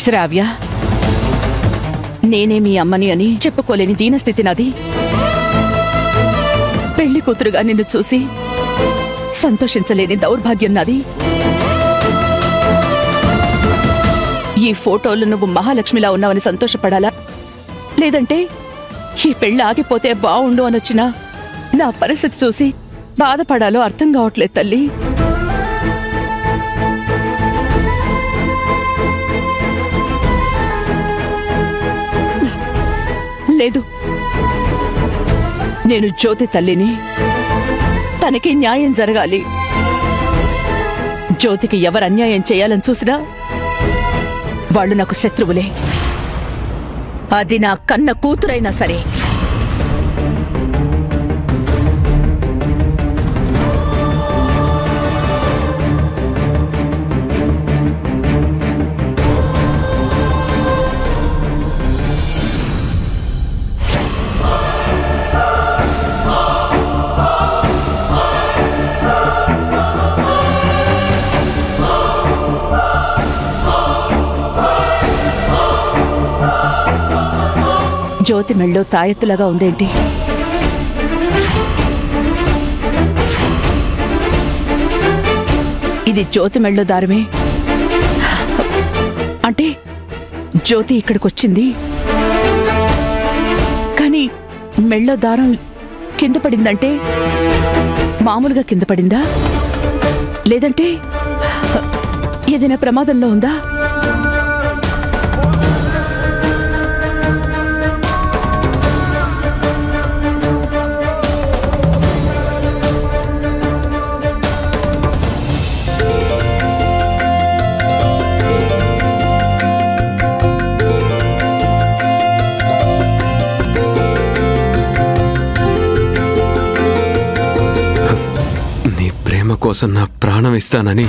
శ్రావ్య, నేనే మీ అమ్మని అని చెప్పుకోలేని దీనస్థితి నాది. పెళ్లి కూతురుగా నిన్ను చూసి సంతోషించలేని దౌర్భాగ్యం నాది. ఈ ఫోటోలు నువ్వు మహాలక్ష్మిలా ఉన్నావని సంతోషపడాలా, లేదంటే ఈ పెళ్లి ఆగిపోతే బావుండు అనొచ్చినా నా పరిస్థితి చూసి బాధపడాలో అర్థం కావట్లేదు తల్లి. లేదు, నేను జ్యోతి తల్లిని. తనకి న్యాయం జరగాలి. జ్యోతికి ఎవరు అన్యాయం చేయాలని చూసినా వాళ్ళు నాకు శత్రువులే. అది నా కన్న కూతురైనా సరే. జ్యోతి మెళ్ళో తాయెత్తులాగా ఉందేంటి? ఇది జ్యోతి మెళ్ళో దారమే. అంటే జ్యోతి ఇక్కడికొచ్చింది, కానీ మెళ్ళో దారం కింద పడిందంటే మామూలుగా కింద పడిందా, లేదంటే ఏదైనా ప్రమాదంలో ఉందా? కోసం నా ప్రాణం ఇస్తానని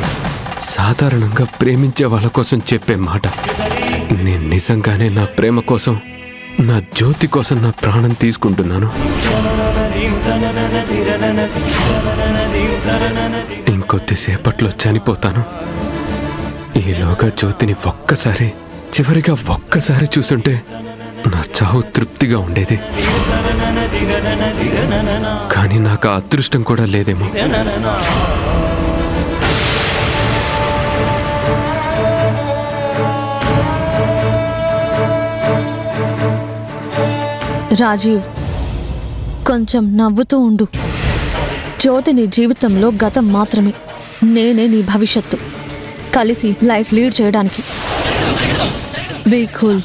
సాధారణంగా ప్రేమించే వాళ్ళ కోసం చెప్పే మాట. నేను నిజంగానే నా ప్రేమ కోసం, నా జ్యోతి కోసం నా ప్రాణం తీసుకుంటున్నాను. ఇంకొద్దిసేపట్లో చనిపోతాను. ఈలోగా జ్యోతిని చివరిగా ఒక్కసారి చూసుంటే నా చావు తృప్తిగా ఉండేది. కానీ నాకు ఆ అదృష్టం కూడా లేదేమో. రాజీవ్, కొంచెం నవ్వుతూ ఉండు. జ్యోతి నీ జీవితంలో గతం మాత్రమే, నేనే నీ భవిష్యత్తు. కలిసి లైఫ్ లీడ్ చేయడానికి. Be cool.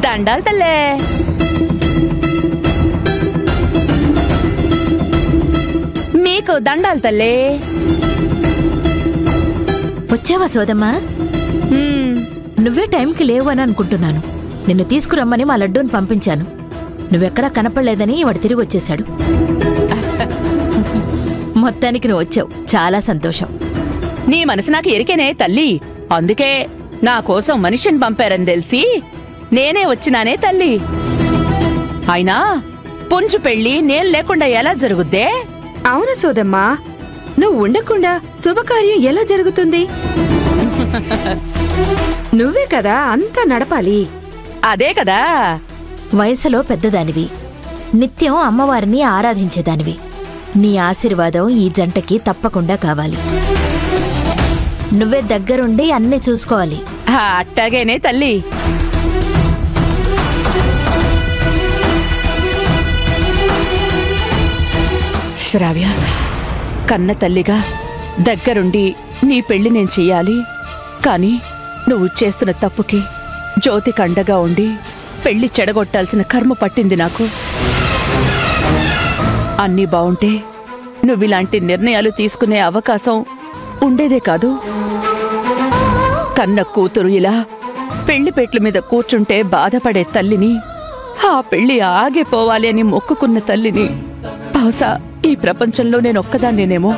దండాలు తల్లే. మీకు దండాలు తల్లే. వచ్చావా సోదమ్మా? నువ్వే టైంకి లేవు అని అనుకుంటున్నాను. నిన్ను తీసుకురమ్మని మా లడ్డూని పంపించాను. నువ్వెక్కడా కనపడలేదని వాడు తిరిగి వచ్చేశాడు. మొత్తానికి నువ్వు వచ్చావు, చాలా సంతోషం. నీ మనసు నాకు ఎరికేనే తల్లి. అందుకే నా కోసం మనిషిని పంపారని తెలిసి నేనే వచ్చినానే తల్లి. అయినా పుంజు పెళ్లి నేను లేకుండా ఎలా జరుగుద్దే? అవును సోదమ్మా, నువ్వు ఉండకుండా శుభకార్యం ఎలా జరుగుతుంది? నువ్వే కదా అంతా నడపాలి. అదే కదా. వయసులో పెద్దదానివి, నిత్యం అమ్మవారిని ఆరాధించేదానివి. నీ ఆశీర్వాదం ఈ జంటకి తప్పకుండా కావాలి. నువ్వే దగ్గరుండి అన్నీ చూసుకోవాలి. అట్టాగేనే తల్లి. శ్రావ్య, కన్న తల్లిగా దగ్గరుండి నీ పెళ్లి నేను చెయ్యాలి. కానీ నువ్వు చేస్తున్న తప్పుకి జ్యోతికి అండగా ఉండి పెళ్లి చెడగొట్టాల్సిన కర్మ పట్టింది నాకు. అన్నీ బావుంటే నువ్విలాంటి నిర్ణయాలు తీసుకునే అవకాశం ఉండేదే కాదు. కన్న కూతురు ఇలా పెళ్లిపెట్ల మీద కూర్చుంటే బాధపడే తల్లిని, ఆ పెళ్లి ఆగిపోవాలి అని మొక్కుకున్న తల్లిని బహుశా ఈ ప్రపంచంలో నేనొక్కదాన్నేనేమో.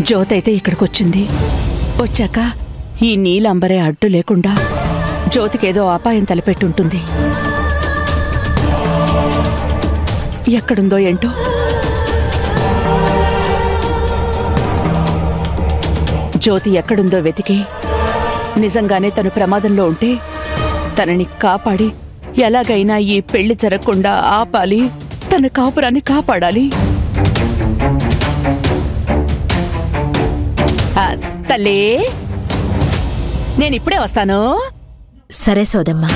జ్యోతి అయితే ఇక్కడికొచ్చింది. వచ్చాక ఈ నీలంబరే అడ్డు లేకుండా జ్యోతికేదో అపాయం తలపెట్టుంటుంది. ఎక్కడుందో ఏంటో. జ్యోతి ఎక్కడుందో వెతికి నిజంగానే తను ప్రమాదంలో ఉంటే తనని కాపాడి ఎలాగైనా ఈ పెళ్లి జరగకుండా ఆపాలి, తన కాపురాన్ని కాపాడాలి. తల్లే, నేనిప్పుడే వస్తాను. సరే సోదమ్మా.